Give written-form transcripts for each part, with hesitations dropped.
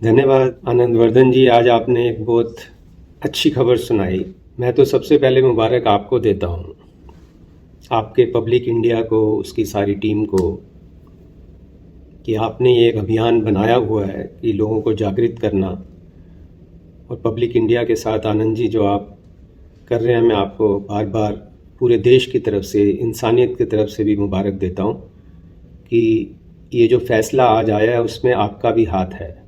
धन्यवाद आनंद वर्धन जी। आज आपने एक बहुत अच्छी खबर सुनाई। मैं तो सबसे पहले मुबारक आपको देता हूँ, आपके पब्लिक इंडिया को, उसकी सारी टीम को, कि आपने ये एक अभियान बनाया हुआ है कि लोगों को जागृत करना। और पब्लिक इंडिया के साथ आनंद जी जो आप कर रहे हैं, मैं आपको बार बार पूरे देश की तरफ से, इंसानियत की तरफ से भी मुबारक देता हूँ कि ये जो फैसला आज आया है उसमें आपका भी हाथ है।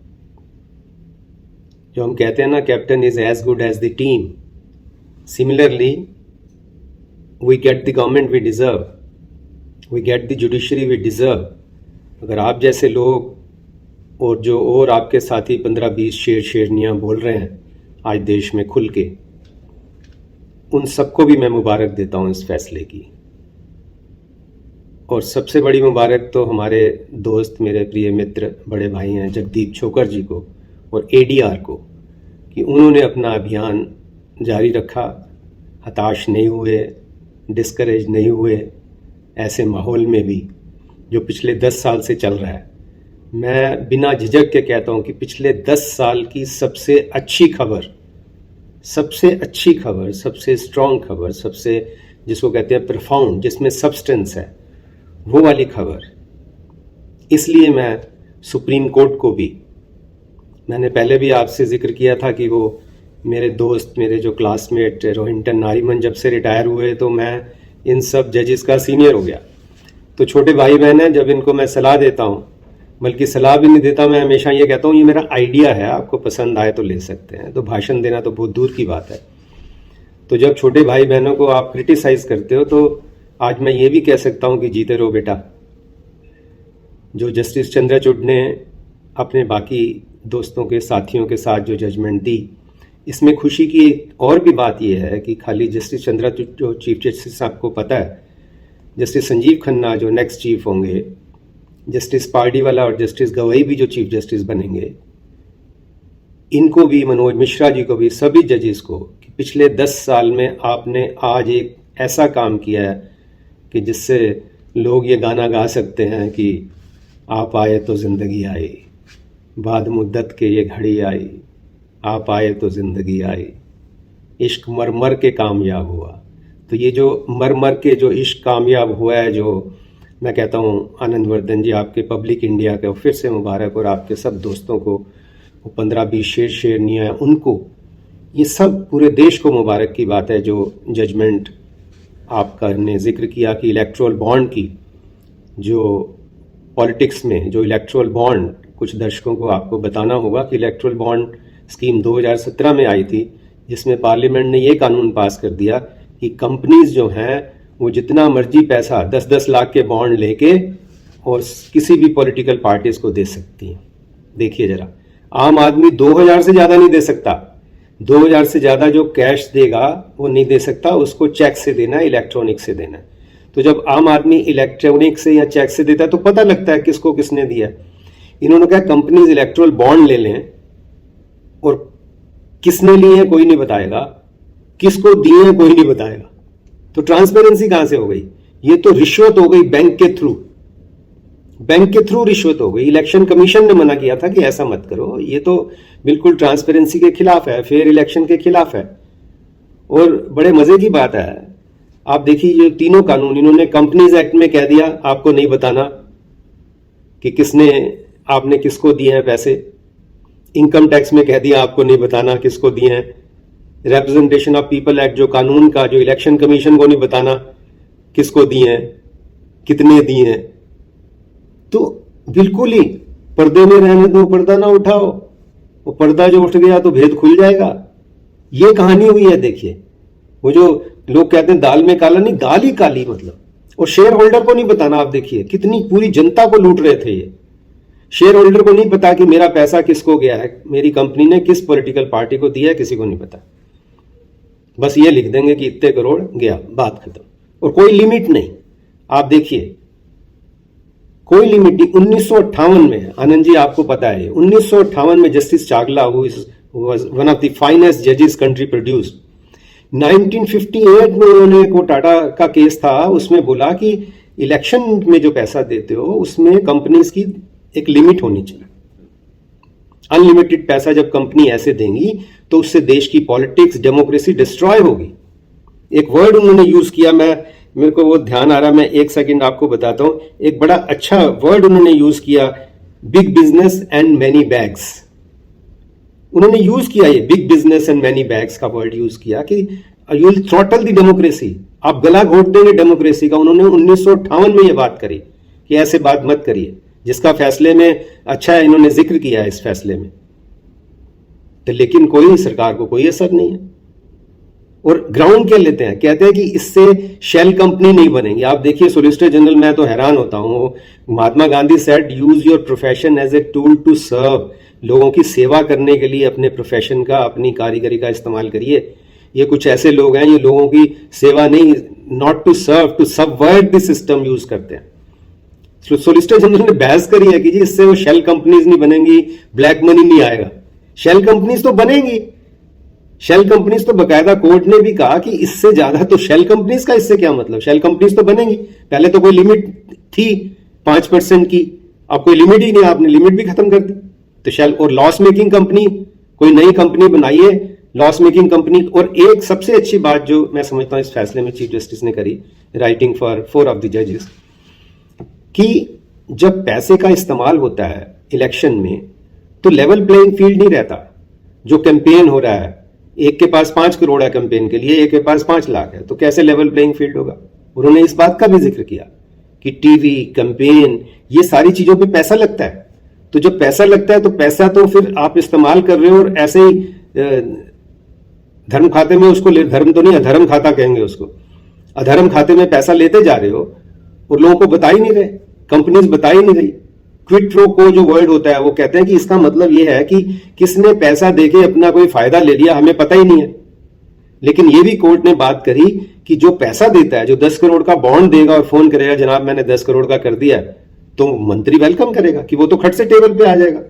जो हम कहते हैं ना, captain is as good as the team. Similarly we get the government we deserve, we get the judiciary we deserve. अगर आप जैसे लोग और आपके साथी 15-20 शेरनियाँ बोल रहे हैं आज देश में खुल के, उन सबको भी मैं मुबारक देता हूँ इस फैसले की। और सबसे बड़ी मुबारक तो हमारे दोस्त, मेरे प्रिय मित्र, बड़े भाई हैं जगदीप छोकर जी को और एडीआर को, कि उन्होंने अपना अभियान जारी रखा, हताश नहीं हुए, डिस्करेज नहीं हुए ऐसे माहौल में भी जो पिछले 10 साल से चल रहा है। मैं बिना झिझक के कहता हूँ कि पिछले 10 साल की सबसे अच्छी खबर, सबसे स्ट्रॉन्ग खबर, सबसे जिसको कहते हैं प्रोफाउंड, जिसमें सब्सटेंस है, वो वाली खबर। इसलिए मैं सुप्रीम कोर्ट को भी, मैंने पहले भी आपसे जिक्र किया था कि वो मेरे दोस्त, मेरे जो क्लासमेट रोहिंटन नारीमन जब से रिटायर हुए तो मैं इन सब जजेस का सीनियर हो गया। तो छोटे भाई बहन हैं, जब इनको मैं सलाह देता हूँ, बल्कि सलाह भी नहीं देता, मैं हमेशा ये कहता हूँ ये मेरा आइडिया है, आपको पसंद आए तो ले सकते हैं। तो भाषण देना तो बहुत दूर की बात है। तो जब छोटे भाई बहनों को आप क्रिटिसाइज करते हो, तो आज मैं ये भी कह सकता हूँ कि जीते रहो बेटा। जो जस्टिस चंद्रचूड़ ने अपने बाकी दोस्तों के, साथियों के साथ जो जजमेंट दी, इसमें खुशी की और भी बात यह है कि खाली जस्टिस चंद्रचूड़ जो चीफ जस्टिस, आपको पता है, जस्टिस संजीव खन्ना जो नेक्स्ट चीफ होंगे, जस्टिस पार्डीवाला और जस्टिस गवई भी जो चीफ जस्टिस बनेंगे, इनको भी, मनोज मिश्रा जी को भी, सभी जजेस को, कि पिछले 10 साल में आपने आज एक ऐसा काम किया है कि जिससे लोग ये गाना गा सकते हैं कि आप आए तो ज़िंदगी आई, बाद मुद्दत के ये घड़ी आई, आप आए तो ज़िंदगी आई, इश्क मर मर के कामयाब हुआ। तो ये जो मर मर के जो इश्क कामयाब हुआ है, जो मैं कहता हूँ आनंद वर्धन जी, आपके पब्लिक इंडिया को फिर से मुबारक, और आपके सब दोस्तों को, 15-20 शेरनियाँ, उनको, ये सब पूरे देश को मुबारक की बात है। जो जजमेंट आपका ने जिक्र किया कि इलेक्ट्रोल बॉन्ड की, जो पॉलिटिक्स में जो इलेक्ट्रोल बॉन्ड, कुछ दर्शकों को आपको बताना होगा कि इलेक्ट्रोल बॉन्ड स्कीम 2017 में आई थी, जिसमें पार्लियामेंट ने ये कानून पास कर दिया कि कंपनीज जो हैं वो जितना मर्जी पैसा 10-10 लाख के बॉन्ड लेके और किसी भी पॉलिटिकल पार्टीज को दे सकती हैं। देखिए जरा, आम आदमी 2000 से ज़्यादा नहीं दे सकता। 2000 से ज़्यादा जो कैश देगा वो नहीं दे सकता, उसको चेक से देना है, इलेक्ट्रॉनिक से देना है। तो जब आम आदमी इलेक्ट्रॉनिक से या चेक से देता है तो पता लगता है किसको किसने दिया। इन्होंने कहा कंपनीज इलेक्ट्रोल बॉन्ड ले लें, और किसने लिए हैं कोई नहीं बताएगा, किसको दिए हैं कोई नहीं बताएगा। तो ट्रांसपेरेंसी कहां से हो गई? ये तो रिश्वत हो गई, बैंक के थ्रू रिश्वत हो गई। इलेक्शन कमीशन ने मना किया था कि ऐसा मत करो, ये तो बिल्कुल ट्रांसपेरेंसी के खिलाफ है, फेयर इलेक्शन के खिलाफ है। और बड़े मजे की बात है, आप देखिए ये तीनों कानून इन्होंने कंपनीज एक्ट में कह दिया आपको नहीं बताना कि किसने, आपने किसको दिए हैं पैसे। इनकम टैक्स में कह दिया आपको नहीं बताना किसको दिए हैं। रिप्रेजेंटेशन ऑफ पीपल एक्ट जो कानून का, जो इलेक्शन कमीशन को नहीं बताना किसको दिए हैं, कितने दिए हैं। तो बिल्कुल ही पर्दे में रहने दो, पर्दा ना उठाओ। वो पर्दा जो उठ गया तो भेद खुल जाएगा। ये कहानी हुई है। देखिए, वो जो लोग कहते हैं दाल में काला, नहीं, दाल ही काली मतलब। और शेयर होल्डर को नहीं बताना। आप देखिए कितनी पूरी जनता को लूट रहे थे ये। शेयर होल्डर को नहीं पता कि मेरा पैसा किसको गया है, मेरी कंपनी ने किस पॉलिटिकल पार्टी को दिया है, किसी को नहीं पता। बस ये लिख देंगे कि इतने करोड़ गया, बात खत्म। और कोई लिमिट नहीं। आप देखिए कोई लिमिट नहीं। 1958 में, आनंद जी आपको पता है, 1958 में justice चागला, who was one of the finest जजेस कंट्री प्रोड्यूस्ड, 1958 में उन्होंने, को टाटा का केस था, उसमें बोला कि इलेक्शन में जो पैसा देते हो उसमें कंपनीज की एक लिमिट होनी चाहिए। अनलिमिटेड पैसा जब कंपनी ऐसे देंगी तो उससे देश की पॉलिटिक्स, डेमोक्रेसी डिस्ट्रॉय होगी। एक वर्ड उन्होंने यूज किया, मेरे को वो ध्यान आ रहा, मैं एक सेकंड आपको बताता हूं। एक बड़ा अच्छा वर्ड उन्होंने यूज किया, big business and many bags. उन्होंने यूज किया ये big business and many bags का वर्ड यूज किया कि you will throttle the democracy, आप गला घोट देंगे डेमोक्रेसी का। उन्होंने 1958 में ये बात करी कि ऐसे बात मत करिए, जिसका फैसले में अच्छा है, इन्होंने जिक्र किया है इस फैसले में। तो लेकिन कोई सरकार को कोई असर नहीं है। और ग्राउंड क्या लेते हैं, कहते हैं कि इससे शेल कंपनी नहीं बनेगी। आप देखिए सोलिसिटर जनरल, मैं तो हैरान होता हूं, Mahatma Gandhi said use your profession as a tool to serve, लोगों की सेवा करने के लिए अपने प्रोफेशन का, अपनी कारीगरी का इस्तेमाल करिए। ये कुछ ऐसे लोग हैं, ये लोगों की सेवा नहीं, not to serve, to subvert the system use करते हैं। सोलिसिटर जनरल ने बहस करी है कि जी इससे वो शेल कंपनीज नहीं बनेंगी, ब्लैक मनी नहीं आएगा। शेल कंपनीज तो बनेंगी, शेल कंपनीज तो बकायदा कोर्ट ने भी कहा कि इससे ज्यादा तो शेल कंपनीज का, इससे क्या मतलब, शेल कंपनीज तो बनेंगी। पहले तो कोई लिमिट थी 5% की, अब कोई लिमिट ही नहीं, आपने लिमिट भी खत्म कर दी। तो शेल और लॉस मेकिंग कंपनी, कोई नई कंपनी बनाइए लॉस मेकिंग कंपनी। और एक सबसे अच्छी बात जो मैं समझता हूं इस फैसले में चीफ जस्टिस ने करी, राइटिंग फॉर 4 ऑफ द जजेस, कि जब पैसे का इस्तेमाल होता है इलेक्शन में तो लेवल प्लेइंग फील्ड नहीं रहता। जो कैंपेन हो रहा है, एक के पास 5 करोड़ है कैंपेन के लिए, एक के पास 5 लाख है, तो कैसे लेवल प्लेइंग फील्ड होगा। उन्होंने इस बात का भी जिक्र किया कि टीवी, कैंपेन, ये सारी चीजों पे पैसा लगता है। तो जब पैसा लगता है तो पैसा तो फिर आप इस्तेमाल कर रहे हो और ऐसे ही धर्म खाते में उसको धर्म तो नहीं, अधर्म खाता कहेंगे उसको, अधर्म खाते में पैसा लेते जा रहे हो और लोगों को बता ही नहीं रहे, कंपनीज बता ही नहीं रही। क्विड प्रो को जो वर्ड होता है वो कहते हैं कि इसका मतलब ये है कि किसने पैसा देके अपना कोई फायदा ले लिया, हमें पता ही नहीं है। लेकिन ये भी कोर्ट ने बात करी कि जो पैसा देता है, जो 10 करोड़ का बॉन्ड देगा और फोन करेगा जनाब मैंने 10 करोड़ का कर दिया, तो मंत्री वेलकम करेगा कि वो तो खट से टेबल पे आ जाएगा,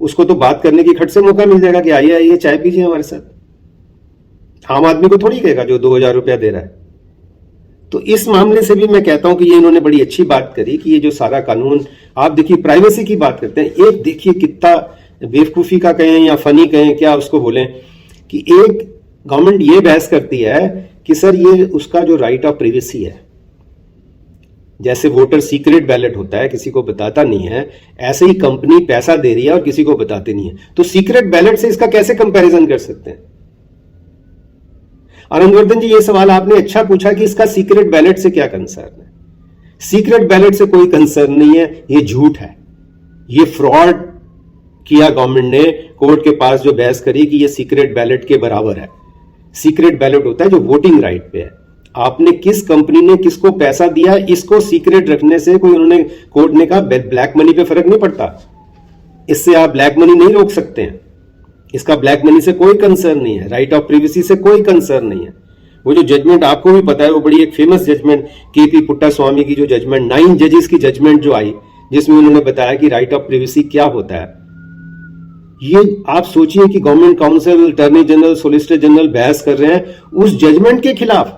उसको तो बात करने की खट से मौका मिल जाएगा कि आइए आइए चाय पीजिए हमारे साथ। आम आदमी को थोड़ी कहेगा जो 2000 रुपया दे रहा है। तो इस मामले से भी मैं कहता हूं कि ये इन्होंने बड़ी अच्छी बात करी कि ये जो सारा कानून, आप देखिए प्राइवेसी की बात करते हैं, एक देखिए कितना बेवकूफी का कहें या फनी कहें, क्या उसको बोलें, कि एक गवर्नमेंट ये बहस करती है कि सर ये उसका जो राइट ऑफ प्राइवेसी है, जैसे वोटर सीक्रेट बैलेट होता है, किसी को बताता नहीं है, ऐसे ही कंपनी पैसा दे रही है और किसी को बताते नहीं है। तो सीक्रेट बैलेट से इसका कैसे कंपैरिजन कर सकते हैं। आनंदवर्धन जी, ये सवाल आपने अच्छा पूछा कि इसका सीक्रेट बैलेट से क्या कंसर्न है। सीक्रेट बैलेट से कोई कंसर्न नहीं है, ये झूठ है, ये फ्रॉड किया गवर्नमेंट ने। कोर्ट के पास जो बहस करी कि ये सीक्रेट बैलेट के बराबर है। सीक्रेट बैलेट होता है जो वोटिंग राइट पे है, आपने किस कंपनी ने किसको पैसा दिया, इसको सीक्रेट रखने से कोई, उन्होंने कोर्ट ने कहा ब्लैक मनी पे फर्क नहीं पड़ता, इससे आप ब्लैक मनी नहीं रोक सकते हैं, इसका ब्लैक मनी से कोई कंसर्न नहीं है, राइट ऑफ प्राइवेसी से कोई कंसर्न नहीं है। वो जो जजमेंट आपको भी पता है, वो बड़ी एक फेमस जजमेंट केपी पुट्टा स्वामी की जो जजमेंट, 9 जजेस की जजमेंट जो आई, जिसमें उन्होंने बताया कि राइट ऑफ प्राइवेसी क्या होता है। ये आप सोचिए कि government council, attorney general, solicitor general बहस कर रहे हैं उस जजमेंट के खिलाफ।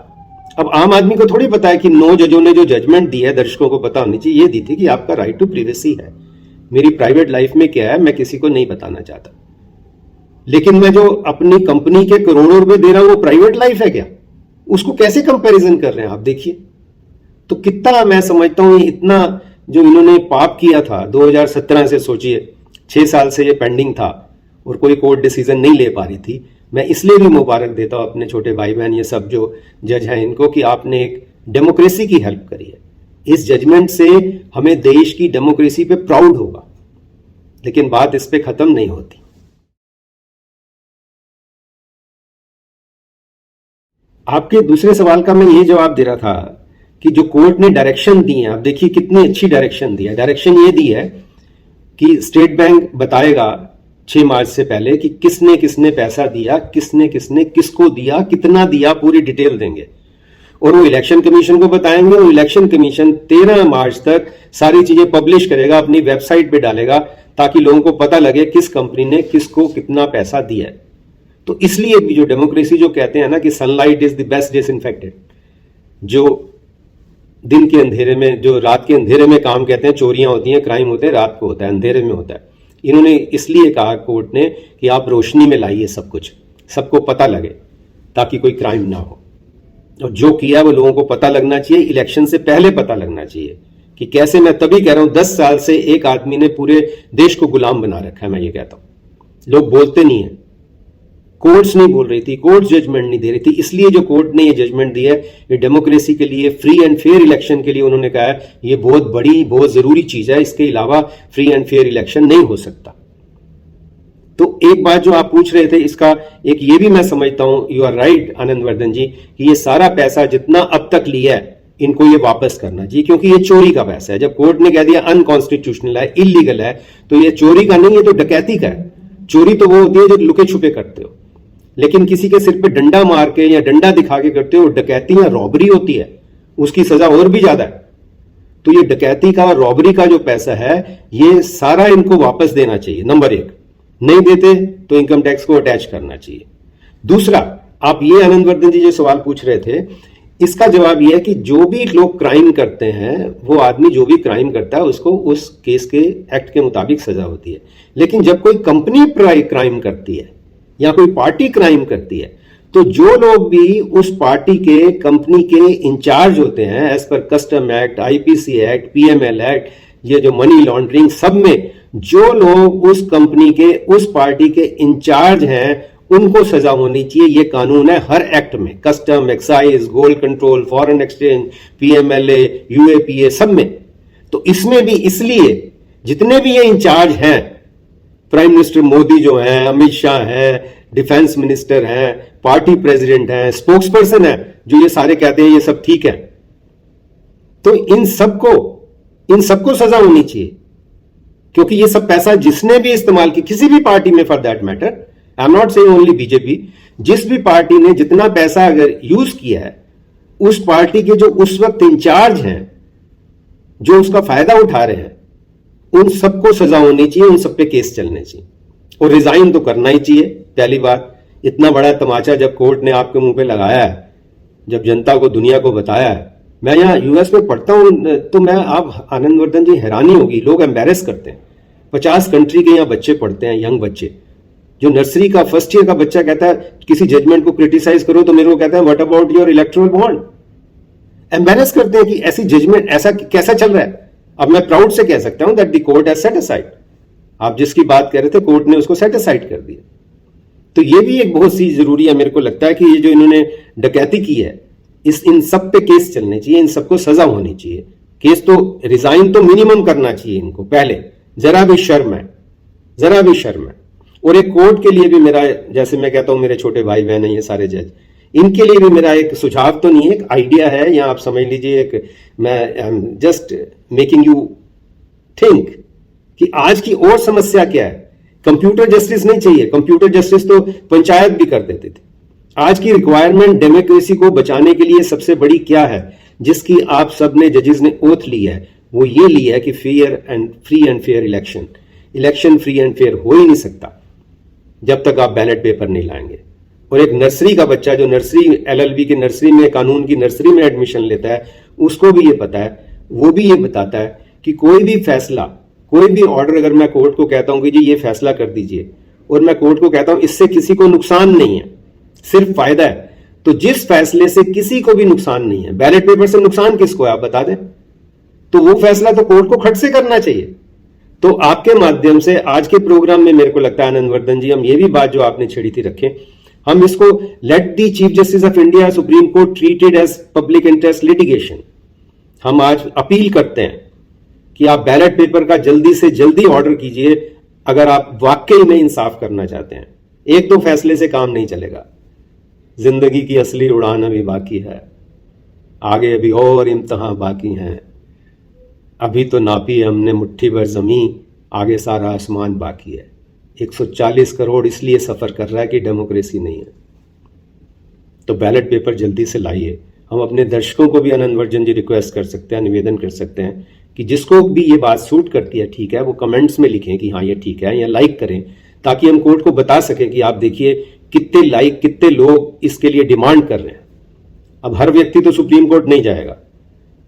अब आम आदमी को थोड़ी पता है कि 9 जजों ने जो जजमेंट दी है, दर्शकों को पता होनी चाहिए, ये दी थी कि आपका राइट टू प्राइवेसी है, मेरी प्राइवेट लाइफ में क्या है मैं किसी को नहीं बताना चाहता। लेकिन मैं जो अपनी कंपनी के करोड़ों रुपए दे रहा हूं वो प्राइवेट लाइफ है क्या, उसको कैसे कंपैरिजन कर रहे हैं आप देखिए। तो कितना मैं समझता हूं इतना जो इन्होंने पाप किया था 2017 से, सोचिए 6 साल से ये पेंडिंग था और कोई कोर्ट डिसीजन नहीं ले पा रही थी। मैं इसलिए भी मुबारक देता हूं अपने छोटे भाई बहन, ये सब जो जज हैं इनको, कि आपने एक डेमोक्रेसी की हेल्प करी है। इस जजमेंट से हमें देश की डेमोक्रेसी पे प्राउड होगा, लेकिन बात इस पे खत्म नहीं होती। आपके दूसरे सवाल का मैं ये जवाब दे रहा था कि जो कोर्ट ने डायरेक्शन दी है, आप देखिए कितनी अच्छी डायरेक्शन दी है। डायरेक्शन ये दी है कि स्टेट बैंक बताएगा 6 मार्च से पहले कि किसने किसने पैसा दिया, किसने किसने किसको दिया, कितना दिया, पूरी डिटेल देंगे। और वो इलेक्शन कमीशन को बताएंगे और इलेक्शन कमीशन 13 मार्च तक सारी चीजें पब्लिश करेगा, अपनी वेबसाइट पे डालेगा, ताकि लोगों को पता लगे किस कंपनी ने किसको कितना पैसा दिया है। तो इसलिए भी जो डेमोक्रेसी जो कहते हैं ना कि sunlight is the best disinfectant, जो दिन के अंधेरे में, जो रात के अंधेरे में काम कहते हैं, चोरियां होती हैं, क्राइम होते हैं, रात को होता है, अंधेरे में होता है। इन्होंने इसलिए कहा कोर्ट ने कि आप रोशनी में लाइए सब कुछ, सबको पता लगे, ताकि कोई क्राइम ना हो। और जो किया वो लोगों को पता लगना चाहिए, इलेक्शन से पहले पता लगना चाहिए कि कैसे। मैं तभी कह रहा हूं 10 साल से एक आदमी ने पूरे देश को गुलाम बना रखा है। मैं ये कहता हूं लोग बोलते नहीं है, कोर्ट्स नहीं बोल रही थी, कोर्ट जजमेंट नहीं दे रही थी, इसलिए जो कोर्ट ने ये जजमेंट दिया है, ये डेमोक्रेसी के लिए, फ्री एंड फेयर इलेक्शन के लिए उन्होंने कहा है ये बहुत बड़ी, बहुत जरूरी चीज है, इसके अलावा फ्री एंड फेयर इलेक्शन नहीं हो सकता। तो एक बात जो आप पूछ रहे थे, इसका एक ये भी मैं समझता हूं, you are right Anand Vardhan जी, कि ये सारा पैसा जितना अब तक लिया है इनको ये वापस करना चाहिए, क्योंकि ये चोरी का पैसा है। जब कोर्ट ने कह दिया अनकॉन्स्टिट्यूशनल है, इलीगल है, तो ये चोरी का नहीं, ये तो डकैती का है। चोरी तो वो होती है जो लुके छुपे करते हो, लेकिन किसी के सिर पे डंडा मार के या डंडा दिखा के करते हो, डकैती या रॉबरी होती है, उसकी सजा और भी ज्यादा है। तो ये डकैती का और रॉबरी का जो पैसा है, ये सारा इनको वापस देना चाहिए, नंबर एक। नहीं देते तो इनकम टैक्स को अटैच करना चाहिए। दूसरा, आप ये आनंद वर्धन जी जो सवाल पूछ रहे थे, इसका जवाब यह है कि जो भी लोग क्राइम करते हैं, वो आदमी जो भी क्राइम करता है उसको उस केस के एक्ट के मुताबिक सजा होती है। लेकिन जब कोई कंपनी क्राइम करती है या कोई पार्टी क्राइम करती है, तो जो लोग भी उस पार्टी के, कंपनी के इंचार्ज होते हैं, as per custom act, IPC act, PML act, ये जो मनी लॉन्ड्रिंग, सब में जो लोग उस कंपनी के, उस पार्टी के इंचार्ज हैं, उनको सजा होनी चाहिए। ये कानून है हर एक्ट में, custom, excise, gold control, foreign exchange, PMLA, UAPA, सब में। तो इसमें भी इसलिए जितने भी ये इंचार्ज हैं, प्राइम मिनिस्टर मोदी जो हैं, अमित शाह हैं, डिफेंस मिनिस्टर हैं, पार्टी प्रेसिडेंट हैं, स्पोक्स पर्सन है, जो ये सारे कहते हैं ये सब ठीक है, तो इन सबको सजा होनी चाहिए। क्योंकि ये सब पैसा जिसने भी इस्तेमाल किया, किसी भी पार्टी में for that matter, I am not saying only BJP, जिस भी पार्टी ने जितना पैसा अगर यूज किया है, उस पार्टी के जो उस वक्त इंचार्ज हैं, जो उसका फायदा उठा रहे हैं, उन सबको सजा होनी चाहिए, उन सब पे केस चलने चाहिए और रिजाइन तो करना ही चाहिए। पहली बात, इतना बड़ा तमाचा जब कोर्ट ने आपके मुंह पे लगाया है, जब जनता को, दुनिया को बताया है। मैं यहां यूएस में पढ़ता हूं, तो मैं, आप आनंद वर्धन जी हैरानी होगी, लोग एम्बेरस करते हैं। 50 कंट्री के यहां बच्चे पढ़ते हैं, यंग बच्चे, जो नर्सरी का फर्स्ट ईयर का बच्चा कहता है किसी जजमेंट को क्रिटिसाइज करो तो मेरे को कहता है what about your electoral bond. Embarrass करते हैं कि ऐसी जजमेंट, ऐसा कैसा चल रहा है। अब मैं प्राउड से कह सकता हूं that the court has set aside, आप जिसकी बात कर रहे थे, कोर्ट ने उसको सेट असाइड कर दिया। तो ये भी एक बहुत सी जरूरी है, मेरे को लगता है कि ये जो इन्होंने डकैती की है, इन सब पे केस चलने चाहिए, इन सबको सजा होनी चाहिए। केस तो, रिजाइन तो मिनिमम करना चाहिए इनको पहले, जरा भी शर्म है, जरा भी शर्म है। और एक कोर्ट के लिए भी मेरा, जैसे मैं कहता हूं मेरे छोटे भाई बहन हैं ये सारे जज, इनके लिए भी मेरा एक सुझाव तो नहीं है, एक आइडिया है, या आप समझ लीजिए एक, मैं जस्ट मेकिंग यू थिंक कि आज की और समस्या क्या है। कंप्यूटर जस्टिस नहीं चाहिए, कंप्यूटर जस्टिस तो पंचायत भी कर देते थे। आज की रिक्वायरमेंट डेमोक्रेसी को बचाने के लिए सबसे बड़ी क्या है, जिसकी आप सब ने, जजेस ने ओथ ली है, वो ये ली है कि free and fair election free and fair हो ही नहीं सकता जब तक आप बैलेट पेपर नहीं लाएंगे। और एक नर्सरी का बच्चा जो नर्सरी, एलएलबी की नर्सरी में, कानून की नर्सरी में एडमिशन लेता है, उसको भी ये पता है, वो भी ये बताता है कि कोई भी फैसला, कोई भी ऑर्डर, अगर मैं कोर्ट को कहता हूं कि जी ये फैसला कर दीजिए, और मैं कोर्ट को कहता हूं इससे किसी को नुकसान नहीं है, सिर्फ फायदा है, तो जिस फैसले से किसी को भी नुकसान नहीं है, बैलेट पेपर से नुकसान किसको है आप बता दें, तो वो फैसला तो कोर्ट को खट से करना चाहिए। तो आपके माध्यम से आज के प्रोग्राम में मेरे को लगता है आनंद वर्धन जी, हम ये भी बात जो आपने छेड़ी थी रखें, हम इसको let the chief justice of India supreme court treated as public interest litigation. हम आज अपील करते हैं कि आप बैलेट पेपर का जल्दी से जल्दी ऑर्डर कीजिए, अगर आप वाकई में इंसाफ करना चाहते हैं। एक दो फैसले से काम नहीं चलेगा, जिंदगी की असली उड़ान अभी बाकी है, आगे अभी और इम्तिहान बाकी हैं। अभी तो नापी हमने मुट्ठी भर जमीन, आगे सारा आसमान बाकी है। 140 करोड़ इसलिए सफर कर रहा है कि डेमोक्रेसी नहीं है। तो बैलेट पेपर जल्दी से लाइए। हम अपने दर्शकों को भी आनंद वर्धन जी रिक्वेस्ट कर सकते हैं, निवेदन कर सकते हैं कि जिसको भी ये बात सूट करती है, ठीक है, वो कमेंट्स में लिखें कि हाँ ये ठीक है, या लाइक करें, ताकि हम कोर्ट को बता सकें कि आप देखिए कितने लाइक, कितने लोग इसके लिए डिमांड कर रहे हैं। अब हर व्यक्ति तो सुप्रीम कोर्ट नहीं जाएगा,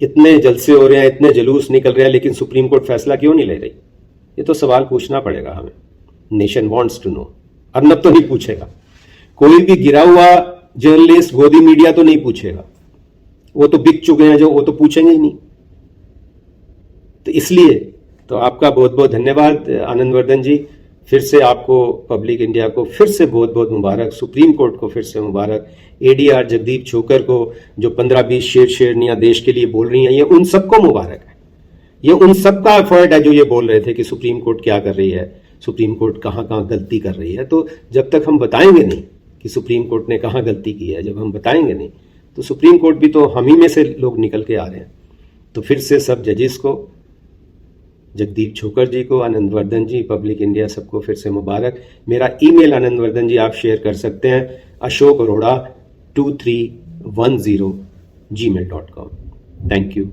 इतने जलसे हो रहे हैं, इतने जुलूस निकल रहे हैं, लेकिन सुप्रीम कोर्ट फैसला क्यों नहीं ले रही? ये तो सवाल पूछना पड़ेगा हमें। Nation wants to know. Arnab तो नहीं पूछेगा, कोई भी गिरा हुआ जर्नलिस्ट, गोदी मीडिया तो नहीं पूछेगा, वो तो बिक चुके हैं जो, वो तो पूछेंगे ही नहीं। तो इसलिए तो आपका बहुत बहुत धन्यवाद आनंदवर्धन जी। फिर से आपको, पब्लिक इंडिया को फिर से बहुत बहुत मुबारक, सुप्रीम कोर्ट को फिर से मुबारक, एडीआर जगदीप छोकर को जो 15-20 शेरनियां देश के लिए बोल रही हैं, ये उन सबको मुबारक है। ये उन सबका एफर्ट है जो ये बोल रहे थे कि सुप्रीम कोर्ट क्या कर रही है, सुप्रीम कोर्ट कहाँ कहाँ गलती कर रही है। तो जब तक हम बताएंगे नहीं कि सुप्रीम कोर्ट ने कहाँ गलती की है, जब हम बताएंगे नहीं, तो सुप्रीम कोर्ट भी तो हम ही में से लोग निकल के आ रहे हैं। तो फिर से सब जजेस को, जगदीप छोकर जी को, आनंदवर्धन जी, पब्लिक इंडिया, सबको फिर से मुबारक। मेरा ईमेल आनंदवर्धन जी आप शेयर कर सकते हैं, ashok arora2310 gmail.com। Thank you.